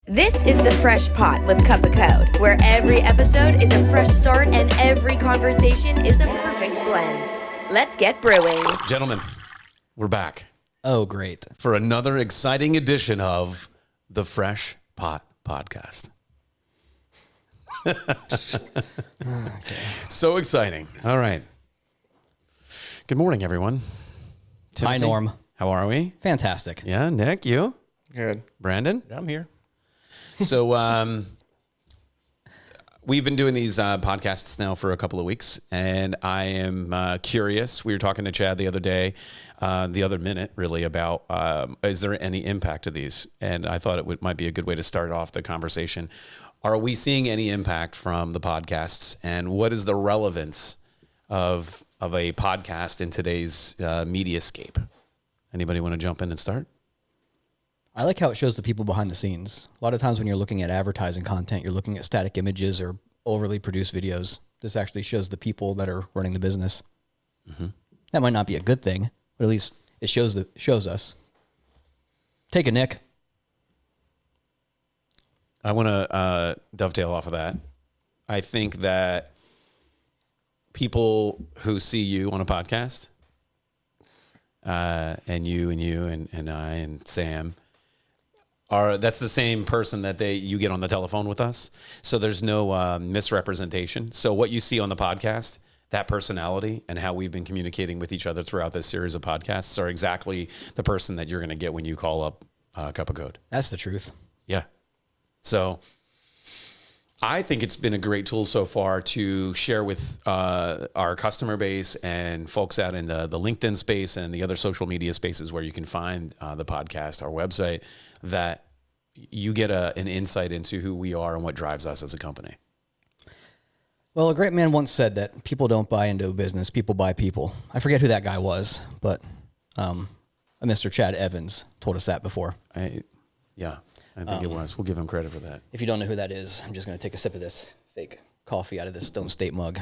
This is The Fresh Pot with Cup of Code, where every episode is a fresh start and every conversation is a perfect blend. Let's get brewing. Gentlemen, we're back. Oh, great. For another exciting edition of The Fresh Pot Podcast. So exciting. All right. Good morning, everyone. Timothy, Hi, Norm. How are we? Fantastic. Yeah, Nick, you? Good. Brandon? I'm here. So we've been doing these podcasts now for a couple of weeks, and I am curious. We were talking to Chad the other day, the other minute, really, about is there any impact to these? And I thought it might be a good way to start off the conversation. Are we seeing any impact from the podcasts, and what is the relevance of a podcast in today's mediascape? Anybody want to jump in and start? I like how it shows the people behind the scenes. A lot of times when you're looking at advertising content, you're looking at static images or overly produced videos. This actually shows the people that are running the business. Mm-hmm. That might not be a good thing, but at least it shows us. Take a Nick. I want to dovetail off of that. I think that people who see you on a podcast, and you and I and Sam, that's the same person that you get on the telephone with us. So there's no misrepresentation. So what you see on the podcast, that personality and how we've been communicating with each other throughout this series of podcasts are exactly the person that you're going to get when you call up Cup of Code. That's the truth. Yeah. So I think it's been a great tool so far to share with our customer base and folks out in the LinkedIn space and the other social media spaces where you can find the podcast, our website, that you get an insight into who we are and what drives us as a company. Well, a great man once said that people don't buy into a business, people buy people. I forget who that guy was, but Mr. Chad Evans told us that before. I think it was. We'll give him credit for that. If you don't know who that is, I'm just going to take a sip of this fake coffee out of this Stone State mug.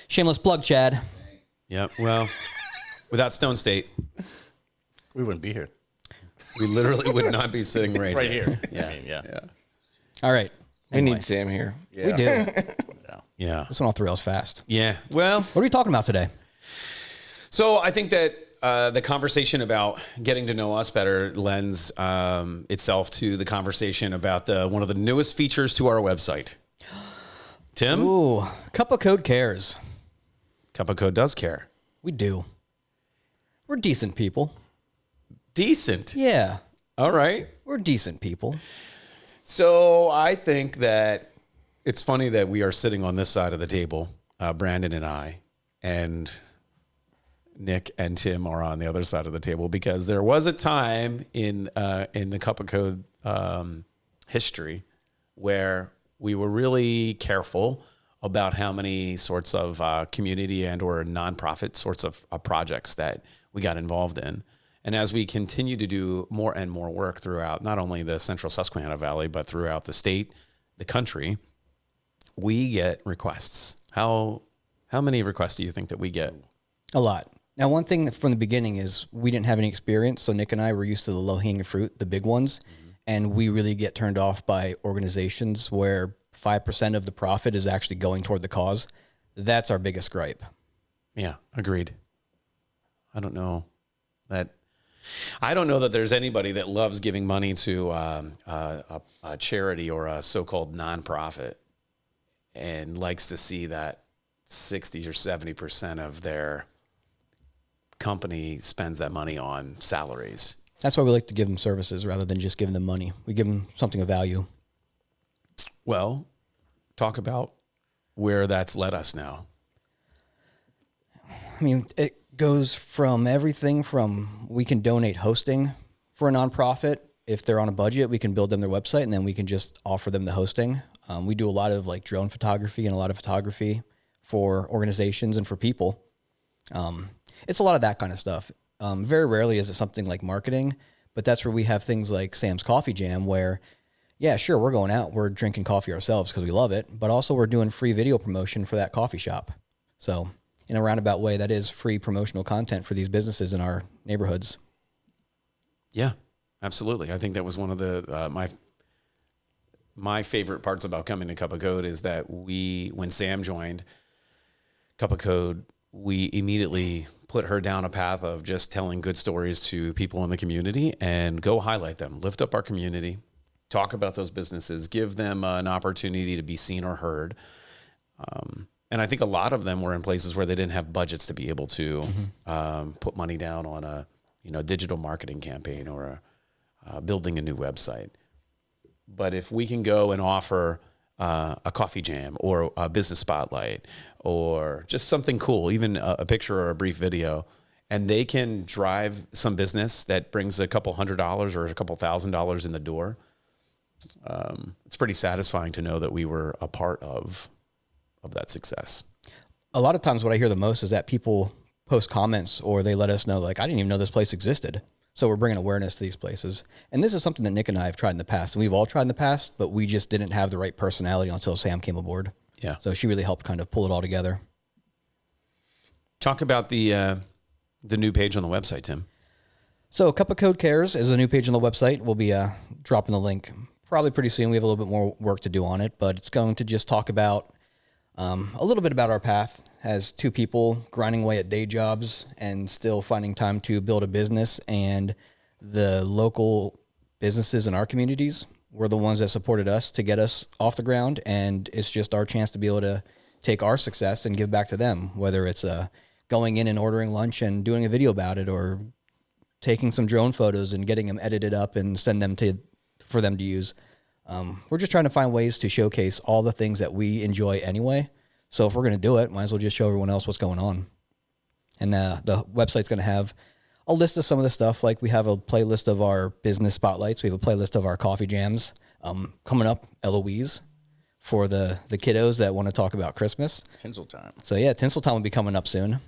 Shameless plug, Chad. Yeah, well, without Stone State, We wouldn't be here. we literally would not be sitting right here. Yeah. I mean, yeah. All right. We Anyway, need Sam here. We do. Yeah. This went off the rails fast. Yeah. Well, What are we talking about today? so I think that the conversation about getting to know us better lends itself to the conversation about one of the newest features to our website. Tim? Ooh, Cup of Code cares. Cup of Code does care. We do. We're decent people. Decent. Yeah, All right. we're decent people. So I think that it's funny that we are sitting on this side of the table, Brandon and I, and Nick and Tim are on the other side of the table because there was a time in the Cup of Code history where we were really careful about how many sorts of community and or nonprofit sorts of projects that we got involved in. And as we continue to do more and more work throughout not only the central Susquehanna Valley, but throughout the state, the country, we get requests. How many requests do you think that we get? A lot. Now, one thing from the beginning is we didn't have any experience, so Nick and I were used to the low-hanging fruit, the big ones, and we really get turned off by organizations where 5% of the profit is actually going toward the cause. That's our biggest gripe. Yeah, agreed. I don't know that there's anybody that loves giving money to a charity or a so-called nonprofit and likes to see that 60 or 70% of their company spends that money on salaries. That's why we like to give them services rather than just giving them money. We give them something of value. Well, talk about where that's led us now. I mean, it goes from everything from we can donate hosting for a nonprofit. If they're on a budget, we can build them their website and then we can just offer them the hosting. We do a lot of like drone photography and a lot of photography for organizations and for people. It's a lot of that kind of stuff. Very rarely is it something like marketing, but that's where we have things like Sam's Coffee Jam where, yeah, sure, we're going out, we're drinking coffee ourselves because we love it, but also we're doing free video promotion for that coffee shop. So in a roundabout way, that is free promotional content for these businesses in our neighborhoods. Yeah. absolutely. I think that was one of the my favorite parts about coming to Cup of Code is that when Sam joined Cup of Code, we immediately put her down a path of just telling good stories to people in the community and go highlight them, lift up our community, talk about those businesses, give them an opportunity to be seen or heard. And I think a lot of them were in places where they didn't have budgets to be able to put money down on a digital marketing campaign or building a new website. But if we can go and offer a coffee jam or a business spotlight or just something cool, even a picture or a brief video, and they can drive some business that brings a couple $100 or a couple $1,000 in the door, it's pretty satisfying to know that we were a part of that success. A lot of times what I hear the most is that people post comments or they let us know, like, I didn't even know this place existed. So we're bringing awareness to these places. And this is something that Nick and I have tried in the past, and we've all tried in the past, but we just didn't have the right personality until Sam came aboard. Yeah. So she really helped kind of pull it all together. Talk about the new page on the website, Tim. So Cup of Code Cares is a new page on the website. We'll be dropping the link probably pretty soon. We have a little bit more work to do on it, but it's going to just talk about a little bit about our path as two people grinding away at day jobs and still finding time to build a business, and the local businesses in our communities were the ones that supported us to get us off the ground. And it's just our chance to be able to take our success and give back to them, whether it's going in and ordering lunch and doing a video about it, or taking some drone photos and getting them edited up and send them for them to use. We're just trying to find ways to showcase all the things that we enjoy anyway. So if we're going to do it, might as well just show everyone else what's going on. And the website's going to have a list of some of the stuff. Like, we have a playlist of our business spotlights. We have a playlist of our coffee jams. Coming up, Eloise, for the kiddos that want to talk about Christmas. Tinsel time. So yeah, Tinsel time will be coming up soon.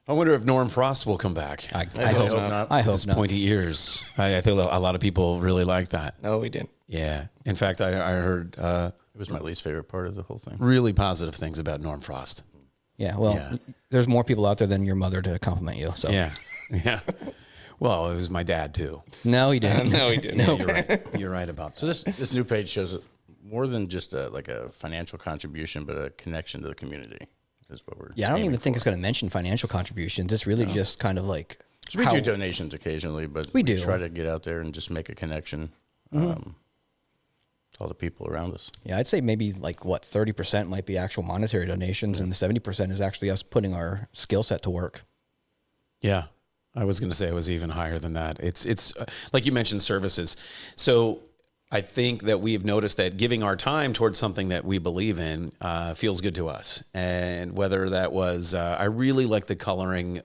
I wonder if Norm Frost will come back. I hope not. I hope His not. pointy ears. I think a lot of people really like that. No, we didn't. Yeah. In fact, I heard It was my least favorite part of the whole thing. really positive things about Norm Frost. Yeah, well, there's more people out there than your mother to compliment you. So Yeah. Yeah. Well, it was my dad too. No, he didn't. No, we didn't. Yeah, you're right. You're right about that. So this new page shows more than just a financial contribution, but a connection to the community is what we're. Yeah, I don't aiming even think for. it's going to mention financial contributions. It's really just kind of like So we do donations occasionally, but We do. try to get out there and just make a connection to all the people around us. Yeah, I'd say maybe like 30% might be actual monetary donations, and the 70% is actually us putting our skill set to work. Yeah. I was going to say it was even higher than that. It's like you mentioned, services. So I think that we've noticed that giving our time towards something that we believe in feels good to us. And whether that was, I really like the coloring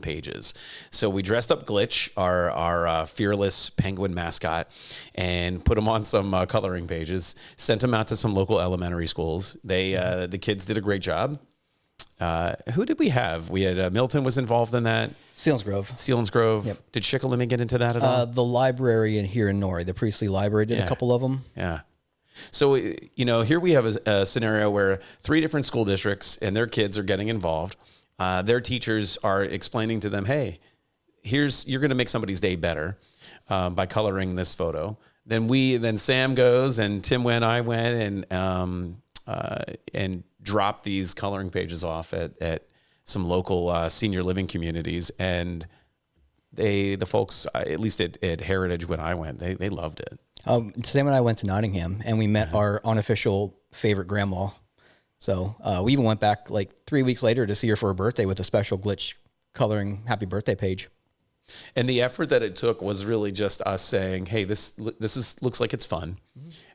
pages. So we dressed up Glitch, our fearless penguin mascot, and put him on some coloring pages, sent him out to some local elementary schools. The kids did a great job. Who did we have? We had Milton was involved in that. Selinsgrove. Yep. Did Schicklemy get into that at all? The library here in Norrie, the Priestley Library, did a couple of them. Yeah. So, here we have a scenario where 3 different school districts and their kids are getting involved. Their teachers are explaining to them, hey, you're going to make somebody's day better by coloring this photo. Then Sam goes and Tim went, I went and dropped these coloring pages off at some local senior living communities, and the folks, at least at Heritage when I went, they loved it. Sam and I went to Nottingham, and we met our unofficial favorite grandma. So we even went back like 3 weeks later to see her for her birthday with a special Glitch coloring happy birthday page. And the effort that it took was really just us saying, hey, this looks like it's fun.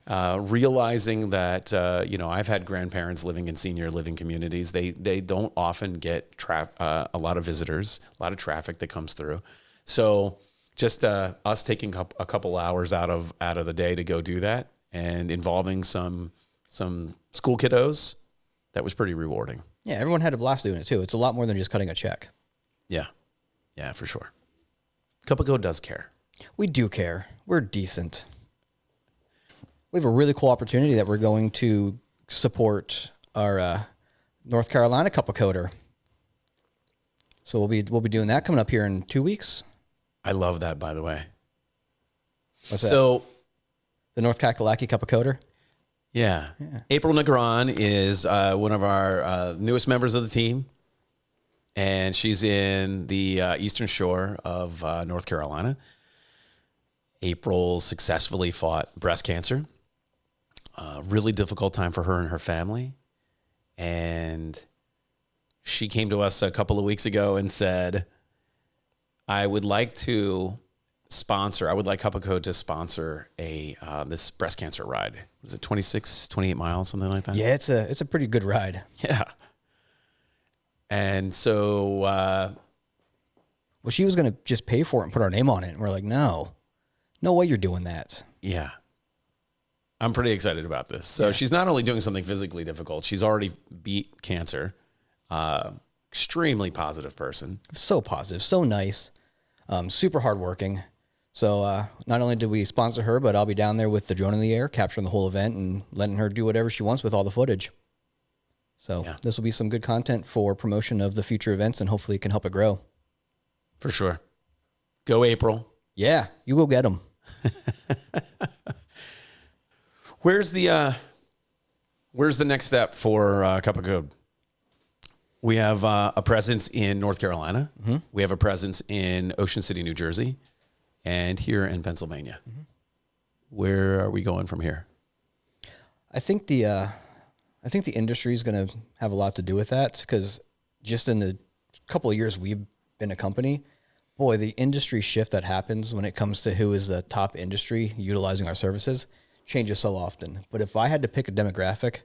Realizing that, I've had grandparents living in senior living communities. They don't often get a lot of visitors, a lot of traffic that comes through. So just us taking a couple hours out of the day to go do that and involving some school kiddos, that was pretty rewarding. Yeah, everyone had a blast doing it too. It's a lot more than just cutting a check. Yeah, for sure. Cup of Go does care. We do care. We're decent. We have a really cool opportunity that we're going to support our North Carolina Cup of Coder. So we'll be doing that coming up here in 2 weeks. I love that, by the way. What's that? So, The North Kakalaki Cup of Coder? yeah. April Negron is one of our newest members of the team. And she's in the eastern shore of North Carolina. April successfully fought breast cancer. Really difficult time for her and her family. And she came to us a couple of weeks ago and said, I would like Cup of Code to sponsor this breast cancer ride. Was it 26, 28 miles, something like that? Yeah, it's a pretty good ride. Yeah. And so, Well, she was going to just pay for it and put our name on it. And we're like, no way you're doing that. yeah, I'm pretty excited about this. So she's not only doing something physically difficult, she's already beat cancer. Extremely positive person. So positive, so nice, super hardworking. So not only did we sponsor her, but I'll be down there with the drone in the air, capturing the whole event and letting her do whatever she wants with all the footage. So this will be some good content for promotion of the future events, and hopefully it can help it grow. For sure. Go April. Yeah, you go get them. Where's the next step for Cup of Code? We have a presence in North Carolina. Mm-hmm. We have a presence in Ocean City, New Jersey, and here in Pennsylvania. Mm-hmm. Where are we going from here? I think the industry is going to have a lot to do with that, because just in the couple of years we've been a company, boy, the industry shift that happens when it comes to who is the top industry utilizing our services changes so often. But if I had to pick a demographic,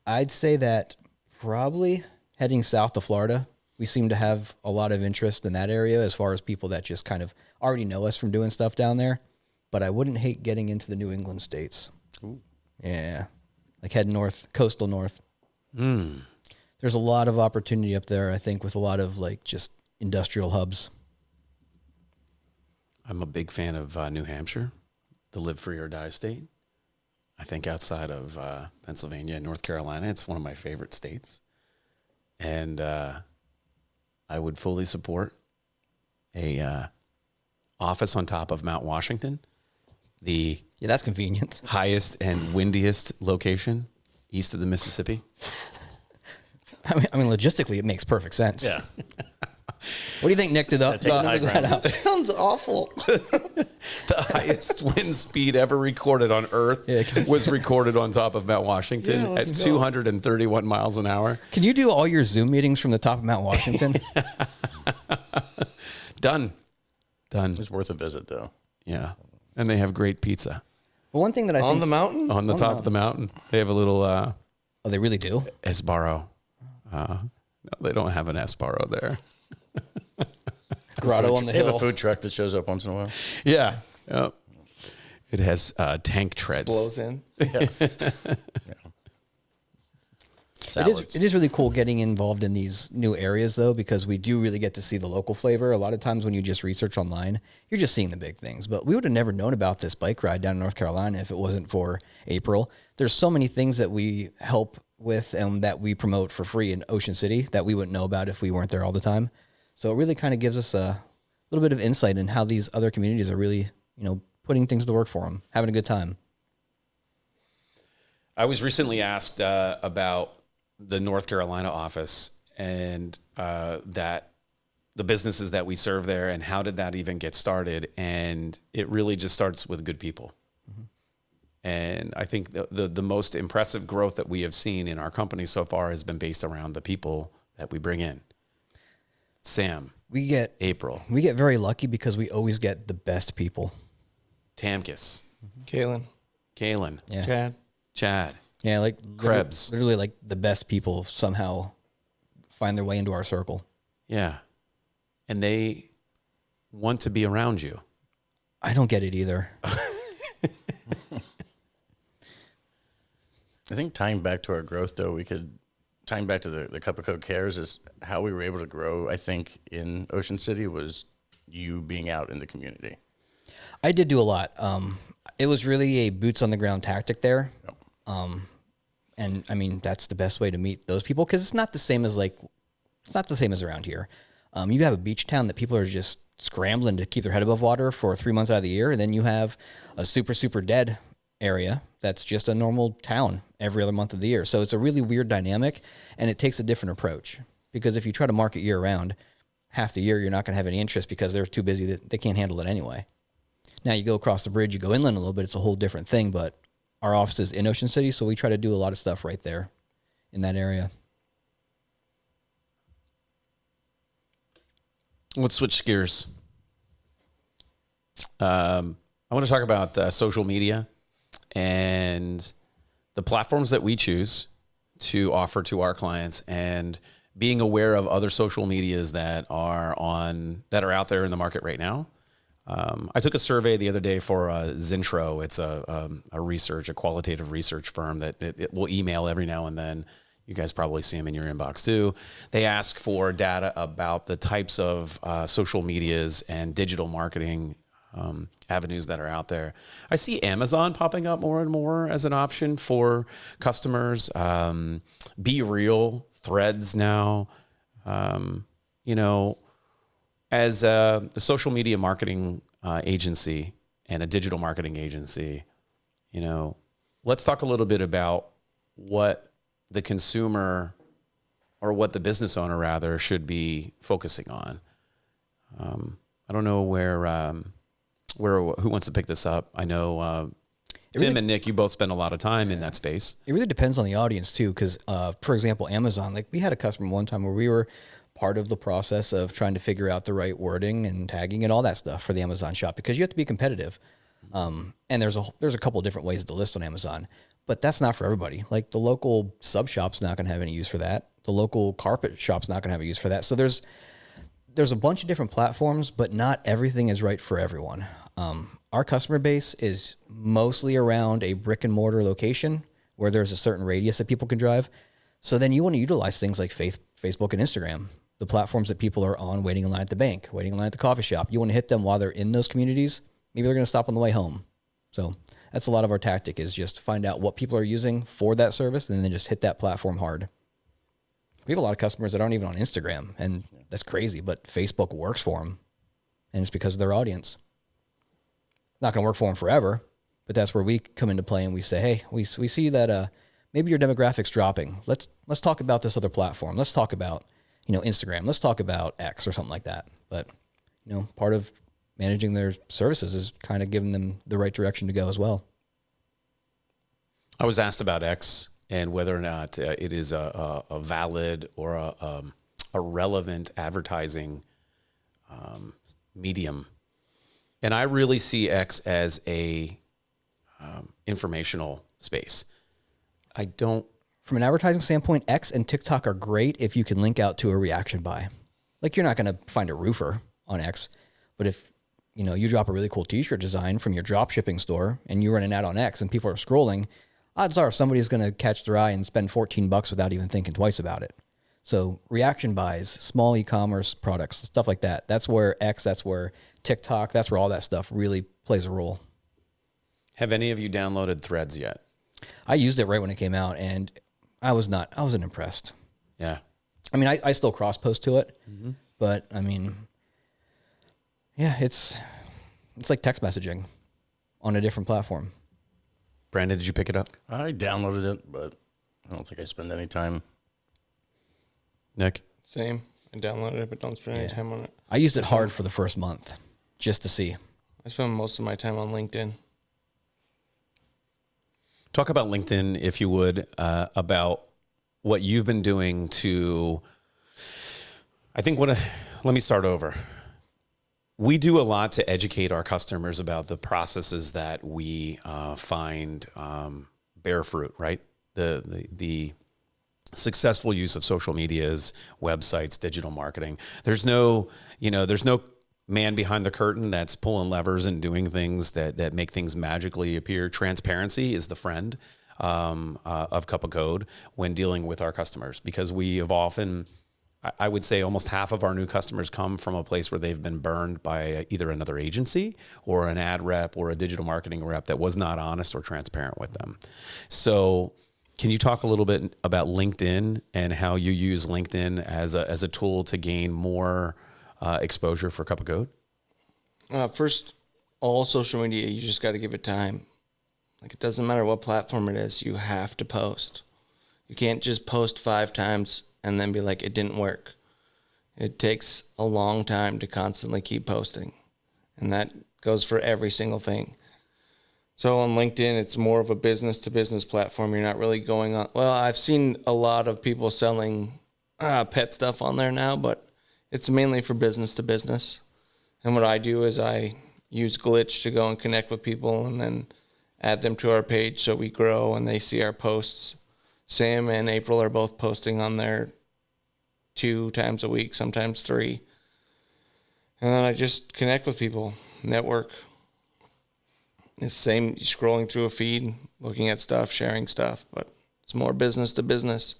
I'd say that probably heading south to Florida, we seem to have a lot of interest in that area as far as people that just kind of already know us from doing stuff down there. But I wouldn't hate getting into the New England states. Ooh. Yeah. Like head north, coastal north. There's a lot of opportunity up there, I think, with a lot of like just industrial hubs. I'm a big fan of New Hampshire, the live free or die state. I think outside of Pennsylvania and North Carolina, it's one of my favorite states. And I would fully support a office on top of Mount Washington, the that's convenient. highest and windiest location east of the Mississippi. I mean, logistically, it makes perfect sense. Yeah. What do you think, Nick? Did that out? Sounds awful. The highest wind speed ever recorded on Earth was recorded on top of Mount Washington at 231 miles an hour. Can you do all your Zoom meetings from the top of Mount Washington? Done. It's worth a visit, though. Yeah. And they have great pizza. Well, one thing that I On think the mountain? On the top of the mountain. They have a little oh, they really do? Esbarro. No, they don't have an Esbarro there. Grotto on the They have hill. a food truck that shows up once in a while. Yeah. Yep. It has tank treads. Blows in. Salads. It is really cool getting involved in these new areas, though, because we do really get to see the local flavor. A lot of times when you just research online, you're just seeing the big things. But we would have never known about this bike ride down in North Carolina if it wasn't for April. There's so many things that we help with and that we promote for free in Ocean City that we wouldn't know about if we weren't there all the time. So it really kind of gives us a little bit of insight in how these other communities are really, putting things to work for them, having a good time. I was recently asked about the North Carolina office and that the businesses that we serve there and how did that even get started. And it really just starts with good people. Mm-hmm. And I think the most impressive growth that we have seen in our company so far has been based around the people that we bring in. Sam, April. We get very lucky because we always get the best people. Tamkus, Kalen. Yeah. Chad. Yeah, like Krebs. literally like the best people somehow find their way into our circle. Yeah. And they want to be around you. I don't get it either. I think tying back to our growth, though, tying back to the Cup of Code Cares is how we were able to grow, I think, in Ocean City was you being out in the community. I did do a lot. It was really a boots on the ground tactic there. Yep. And I mean, that's the best way to meet those people because it's not the same as around here. You have a beach town that people are just scrambling to keep their head above water for 3 months out of the year. And then you have a super, super dead area that's just a normal town every other month of the year. So it's a really weird dynamic, and it takes a different approach, because if you try to market year round, half the year you're not going to have any interest because they're too busy that they can't handle it anyway. Now you go across the bridge, you go inland a little bit, it's a whole different thing, but our office is in Ocean City, so we try to do a lot of stuff right there in that area. Let's switch gears. I want to talk about social media and the platforms that we choose to offer to our clients, and being aware of other social medias that are out there in the market right now. I took a survey the other day for Zintro. It's a qualitative research firm that it will email every now and then. You guys probably see them in your inbox too. They ask for data about the types of social medias and digital marketing avenues that are out there. I see Amazon popping up more and more as an option for customers. Be Real, Threads now. As a social media marketing agency and a digital marketing agency, let's talk a little bit about what the consumer, or what the business owner rather, should be focusing on. I don't know who wants to pick this up. I know Tim and Nick, you both spend a lot of time in that space. It really depends on the audience too, because for example, Amazon, like we had a customer one time where we were part of the process of trying to figure out the right wording and tagging and all that stuff for the Amazon shop, because you have to be competitive. And there's a couple of different ways to list on Amazon, but that's not for everybody. Like the local sub shop's not going to have any use for that. The local carpet shop's not going to have a use for that. So there's a bunch of different platforms, but not everything is right for everyone. Our customer base is mostly around a brick and mortar location where there's a certain radius that people can drive. So then you want to utilize things like Facebook and Instagram, the platforms that people are on waiting in line at the bank, waiting in line at the coffee shop. You want to hit them while they're in those communities. Maybe they're going to stop on the way home. So that's a lot of our tactic, is just find out what people are using for that service and then just hit that platform hard. We have a lot of customers that aren't even on Instagram, and that's crazy, but Facebook works for them, and it's because of their audience. Not going to work for them forever, but that's where we come into play, and we say, hey, we see that maybe your demographic's dropping. Let's talk about this other platform. Let's talk about Instagram. Let's talk about X or something like that. But part of managing their services is kind of giving them the right direction to go as well. I was asked about X and whether or not it is a valid or a relevant advertising medium. And I really see X as a informational space. From an advertising standpoint, X and TikTok are great if you can link out to a reaction buy. Like, you're not going to find a roofer on X, but if you drop a really cool t-shirt design from your drop shipping store and you run an ad on X and people are scrolling, odds are somebody's going to catch their eye and spend $14 without even thinking twice about it. So reaction buys, small e-commerce products, stuff like that. That's where X, that's where TikTok, that's where all that stuff really plays a role. Have any of you downloaded Threads yet? I used it right when it came out, and I wasn't impressed. Yeah. I mean, I still cross post to it, but I mean, yeah, it's like text messaging on a different platform. Brandon, did you pick it up? I downloaded it, but I don't think I spend any time. Nick? Same. I downloaded it, but don't spend any time on it. I used it hard for the first month just to see. I spend most of my time on LinkedIn. Talk about LinkedIn, if you would, about what you've been doing to, let me start over. We do a lot to educate our customers about the processes that we find bear fruit, right? The successful use of social medias, websites, digital marketing. There's no man behind the curtain that's pulling levers and doing things that make things magically appear. Transparency is the friend of Cup of Code when dealing with our customers, because we have often, I would say almost half of our new customers come from a place where they've been burned by either another agency or an ad rep or a digital marketing rep that was not honest or transparent with them. So can you talk a little bit about LinkedIn and how you use LinkedIn as a tool to gain more exposure for Cup of Code? First, all social media, you just got to give it time. Like, it doesn't matter what platform it is, you have to post. You can't just post 5 times and then be like, it didn't work. It takes a long time to constantly keep posting. And that goes for every single thing. So on LinkedIn, it's more of a business-to-business platform. You're not really going on. Well, I've seen a lot of people selling pet stuff on there now, but it's mainly for business-to-business. And what I do is I use Glitch to go and connect with people and then add them to our page so we grow and they see our posts. Sam and April are both posting on there 2 times a week, sometimes 3. And then I just connect with people, network. It's the same, scrolling through a feed, looking at stuff, sharing stuff, but it's more business to business.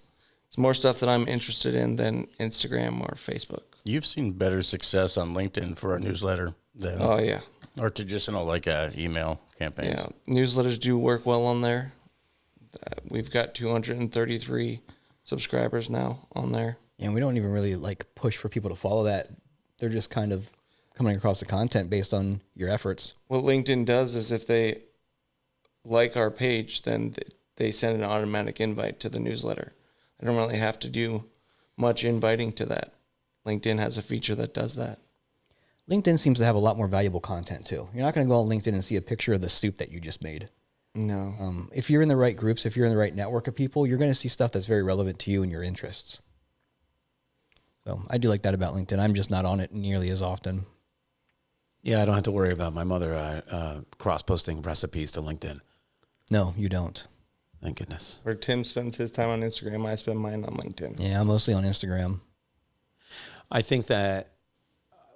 It's more stuff that I'm interested in than Instagram or Facebook. You've seen better success on LinkedIn for a newsletter than or traditional email campaigns. Yeah, newsletters do work well on there. We've got 233 subscribers now on there. And we don't even really push for people to follow that. They're just kind of coming across the content based on your efforts. What LinkedIn does is if they like our page, then they send an automatic invite to the newsletter. I don't really have to do much inviting to that. LinkedIn has a feature that does that. LinkedIn seems to have a lot more valuable content too. You're not going to go on LinkedIn and see a picture of the soup that you just made. No. If you're in the right groups, if you're in the right network of people, you're going to see stuff that's very relevant to you and your interests. So I do like that about LinkedIn. I'm just not on it nearly as often. Yeah, I don't have to worry about my mother cross-posting recipes to LinkedIn. No, you don't. Thank goodness. Where Tim spends his time on Instagram, I spend mine on LinkedIn. Yeah, I'm mostly on Instagram. I think that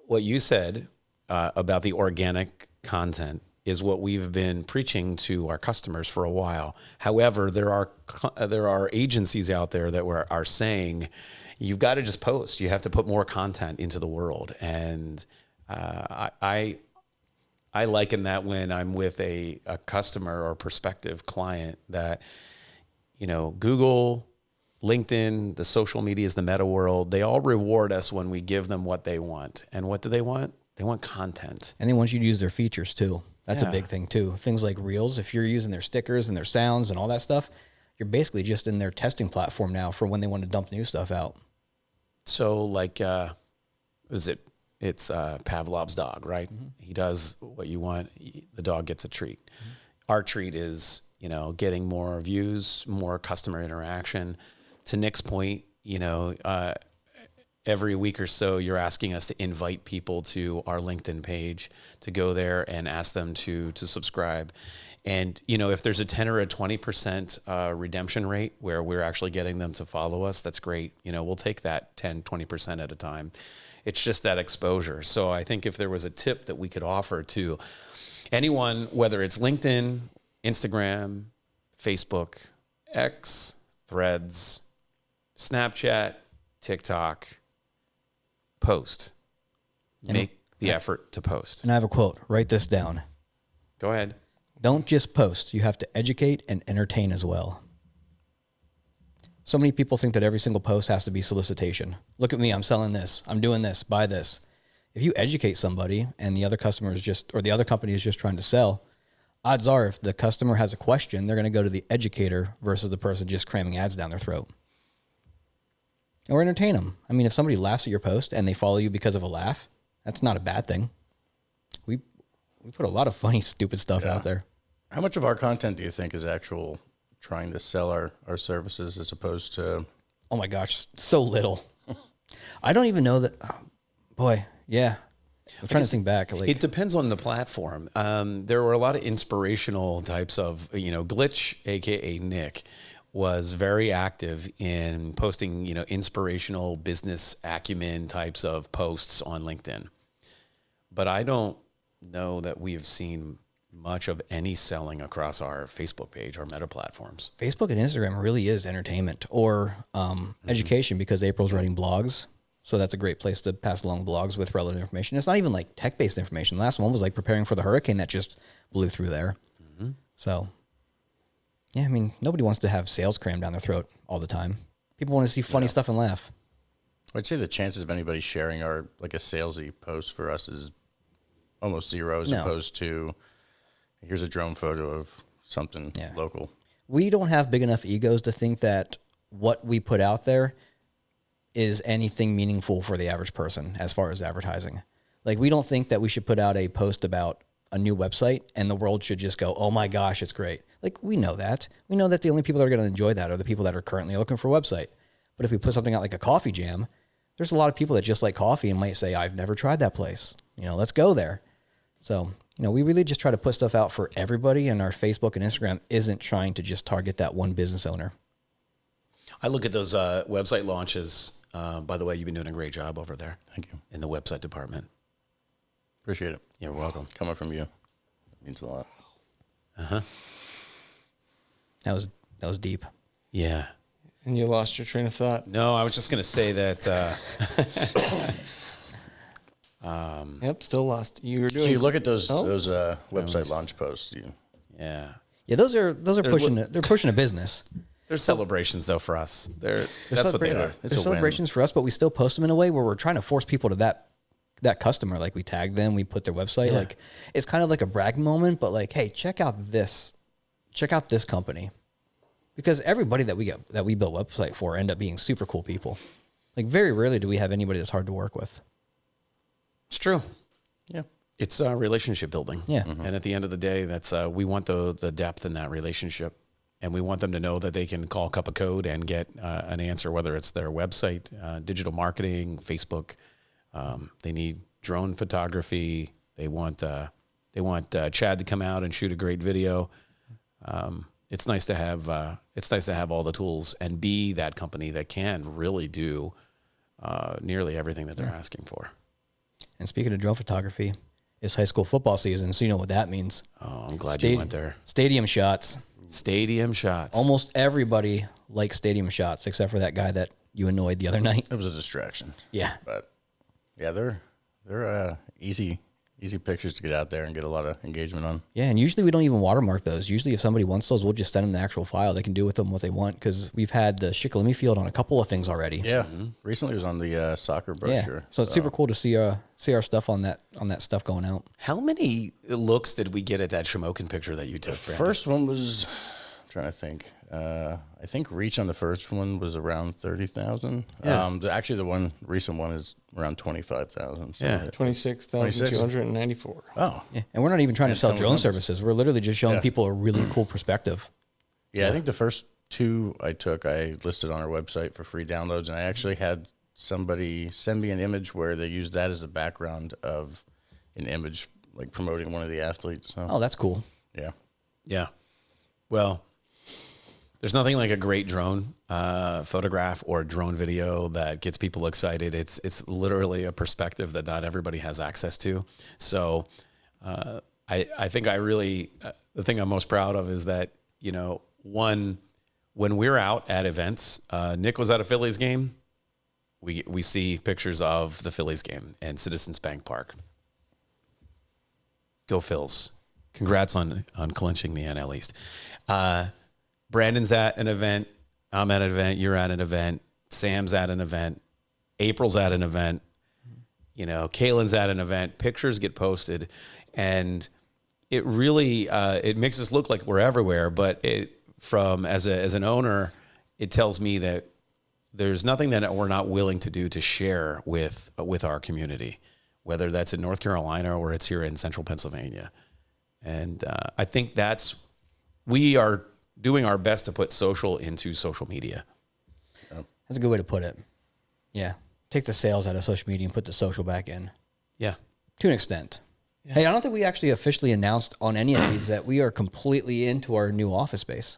what you said about the organic content is what we've been preaching to our customers for a while. However, there are agencies out there that are saying you've got to just post. You have to put more content into the world. And I liken that when I'm with a customer or prospective client that, Google, LinkedIn, the social medias, the meta world, they all reward us when we give them what they want. And what do they want? They want content. And they want you to use their features too. That's a big thing too. Things like Reels, if you're using their stickers and their sounds and all that stuff, you're basically just in their testing platform now for when they want to dump new stuff out. So it's Pavlov's dog, right? Mm-hmm. He does what you want. The dog gets a treat. Mm-hmm. Our treat is, getting more views, more customer interaction. To Nick's point, every week or so, you're asking us to invite people to our LinkedIn page to go there and ask them to subscribe. And, if there's a 10 or a 20% redemption rate where we're actually getting them to follow us, that's great. We'll take that 10, 20% at a time. It's just that exposure. So I think if there was a tip that we could offer to anyone, whether it's LinkedIn, Instagram, Facebook, X, Threads, Snapchat, TikTok, post. Make the effort to post. And I have a quote. Write this down. Go ahead. Don't just post. You have to educate and entertain as well. So many people think that every single post has to be solicitation. Look at me. I'm selling this. I'm doing this. Buy this. If you educate somebody and the other customer is or the other company is just trying to sell, odds are if the customer has a question, they're going to go to the educator versus the person just cramming ads down their throat. Or entertain them. I mean, if somebody laughs at your post and they follow you because of a laugh, that's not a bad thing. We put a lot of funny, stupid stuff out there. How much of our content do you think is actual trying to sell our services as opposed to... Oh my gosh, so little. I don't even know that... boy, yeah. I'm trying to think back. It depends on the platform. There were a lot of inspirational types of, Glitch, a.k.a. Nick, was very active in posting, inspirational business acumen types of posts on LinkedIn. But I don't know that we have seen much of any selling across our Facebook page or meta platforms. Facebook and Instagram really is entertainment or education because April's writing blogs. So that's a great place to pass along blogs with relevant information. It's not even like tech-based information. The last one was like preparing for the hurricane that just blew through there. Mm-hmm. So, yeah, I mean, nobody wants to have sales crammed down their throat all the time. People want to see funny stuff and laugh. I'd say the chances of anybody sharing a salesy post for us is almost zero as opposed to here's a drone photo of something local. We don't have big enough egos to think that what we put out there is anything meaningful for the average person as far as advertising. Like, we don't think that we should put out a post about a new website and the world should just go, oh my gosh, it's great. Like, we know that. We know that the only people that are going to enjoy that are the people that are currently looking for a website. But if we put something out like a coffee jam, there's a lot of people that just like coffee and might say, I've never tried that place. Let's go there. So, we really just try to put stuff out for everybody, and our Facebook and Instagram isn't trying to just target that one business owner. I look at those website launches. By the way, you've been doing a great job over there. Thank you. In the website department. Appreciate it. You're welcome. Coming from you. It means a lot. That was deep. Yeah. And you lost your train of thought. No, I was just going to say that. Yep, still lost. You were doing. So you look at those website launch posts. Yeah. Yeah, those are pushing a business. There's celebrations though for us. That's what they are. There's celebrations for us, but we still post them in a way where we're trying to force people to that customer. Like, we tag them, we put their website. Like, it's kind of like a brag moment, but like, hey, check out this company, because everybody that we build website for end up being super cool people. Like, very rarely do we have anybody that's hard to work with. It's true. Yeah. It's relationship building. Yeah. And at the end of the day, that's we want the depth in that relationship. And we want them to know that they can call Cup of Code and get an answer, whether it's their website, digital marketing, Facebook. They need drone photography. They want Chad to come out and shoot a great video. It's nice to have all the tools and be that company that can really do nearly everything that they're asking for. And speaking of drone photography, it's high school football season, so you know what that means. Oh, I'm glad you went there. Stadium shots. Stadium shots. Almost everybody likes stadium shots, except for that guy that you annoyed the other night. It was a distraction. Yeah. But yeah, they're easy pictures to get out there and get a lot of engagement on. Yeah, and usually we don't even watermark those. Usually if somebody wants those, we'll just send them the actual file. They can do with them what they want, because we've had the Shikellamy field on a couple of things already. Yeah. Recently it was on the soccer brochure. Yeah. So it's super cool to see our stuff on that stuff going out. How many looks did we get at that Shamokin picture that you took, Brandon? First one was, I'm trying to think. I think reach on the first one was around 30,000. Yeah. Actually, the recent one is around 25,000. So Yeah. 26,294. Oh. Yeah. And we're not even trying to sell drone services. We're literally just showing people a really cool perspective. Yeah, I think the first two I listed on our website for free downloads, and I actually had somebody send me an image where they used that as a background of an image, like promoting one of the athletes. So. Oh, that's cool. Yeah. Yeah. Well, there's nothing like a great drone photograph or drone video that gets people excited. It's literally a perspective that not everybody has access to. So I think the thing I'm most proud of is that, when we're out at events, Nick was at a Phillies game. We see pictures of the Phillies game and Citizens Bank Park. Go Phils. Congrats on clinching the NL East. Brandon's at an event. I'm at an event. You're at an event. Sam's at an event. April's at an event. Kaylin's at an event. Pictures get posted, and it really it makes us look like we're everywhere. But as an owner, it tells me that there's nothing that we're not willing to do to share with our community, whether that's in North Carolina or it's here in Central Pennsylvania. And I think we are doing our best to put social into social media. That's a good way to put it. Yeah. Take the sales out of social media and put the social back in. Yeah. To an extent. Yeah. Hey, I don't think we actually officially announced on any of these that we are completely into our new office space.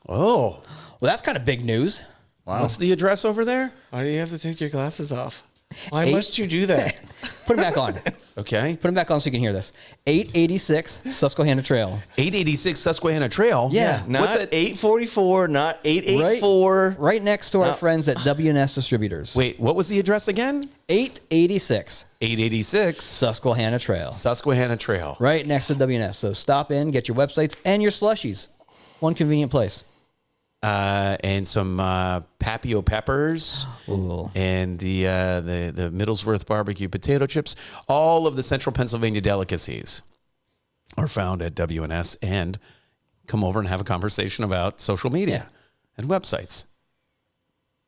Oh. Well, that's kind of big news. Wow. What's the address over there? Why do you have to take your glasses off? Why must you do that? Put them back on. Okay. Put them back on so you can hear this. 886 Susquehanna Trail. 886 Susquehanna Trail? Yeah. Not What's that? 844, not 884. Right next to our friends at WNS Distributors. Wait, what was the address again? 886 886 Susquehanna Trail. Susquehanna Trail. Right next to WNS. So stop in, get your websites and your slushies. One convenient place. and some Papio peppers, and the Middlesworth barbecue potato chips. All of the Central Pennsylvania delicacies are found at WNS, and come over and have a conversation about social media and websites.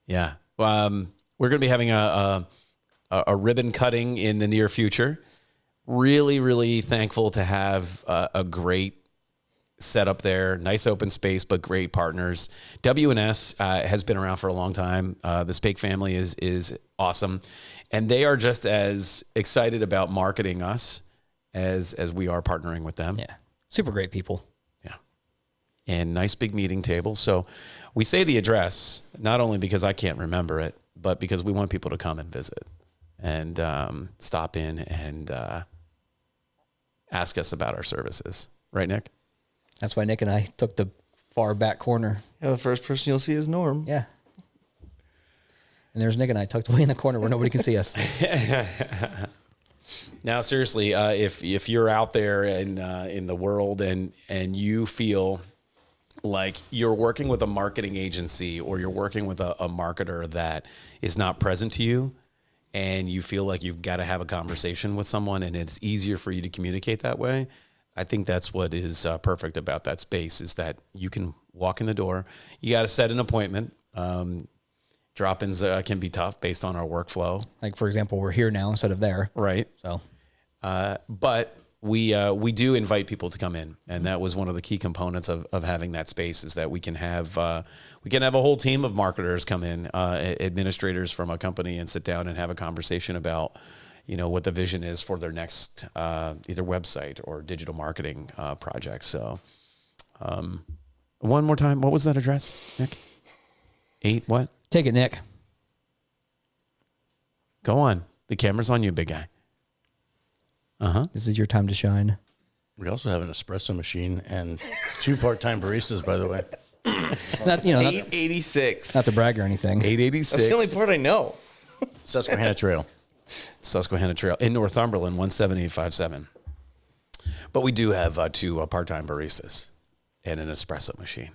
Yeah. We're going to be having a ribbon cutting in the near future. Really, really thankful to have a great setup there. Nice open space, but great partners. WNS has been around for a long time. The Spake family is awesome. And they are just as excited about marketing us as we are partnering with them. Yeah. Super great people. Yeah. And nice big meeting table. So we say the address, not only because I can't remember it, but because we want people to come and visit and stop in and ask us about our services. Right, Nick? That's why Nick and I took the far back corner. Yeah, the first person you'll see is Norm. Yeah. And there's Nick and I tucked away in the corner where nobody can see us. Now, seriously, if you're out there in the world and you feel like you're working with a marketing agency or you're working with a marketer that is not present to you, and you feel like you've got to have a conversation with someone and it's easier for you to communicate that way, I think that's what is perfect about that space, is that you can walk in the door. You got to set an appointment. Drop-ins can be tough based on our workflow. Like, for example, we're here now instead of there. Right. So, but we do invite people to come in, and that was one of the key components of having that space, is that we can have a whole team of marketers come in, administrators from a company, and sit down and have a conversation about, what the vision is for their next either website or digital marketing project. So, one more time, what was that address, Nick? 8 what? take it, Nick. Go on. The camera's on you, big guy. This is your time to shine. We also have an espresso machine and 2 part-time baristas, by the way. Not 886. not to brag or anything. 886. That's the only part I know. Susquehanna Trail. Susquehanna Trail in Northumberland, 17857. But we do have 2 part-time baristas and an espresso machine.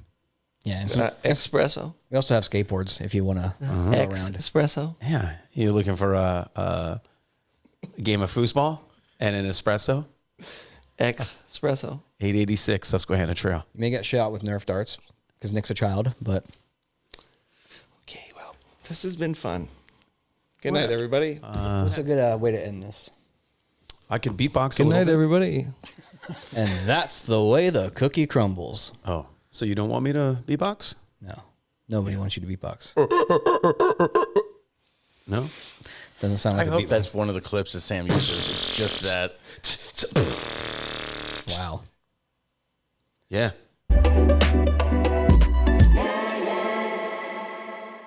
Yeah. And so Espresso. we also have skateboards if you want to go around. Espresso. Yeah. You're looking for a game of foosball and an espresso? Espresso. 886 Susquehanna Trail. You may get shot with Nerf darts because Nick's a child, but Okay, well, this has been fun. Good night, everybody. what's a good way to end this? I could beatbox a Good little night, bit. everybody. And that's the way the cookie crumbles. Oh, so you don't want me to beatbox? No, nobody wants you to beatbox. No? Doesn't sound I like a hope beatbox. that's one of the clips that Sam uses. It's just that. Wow. Yeah.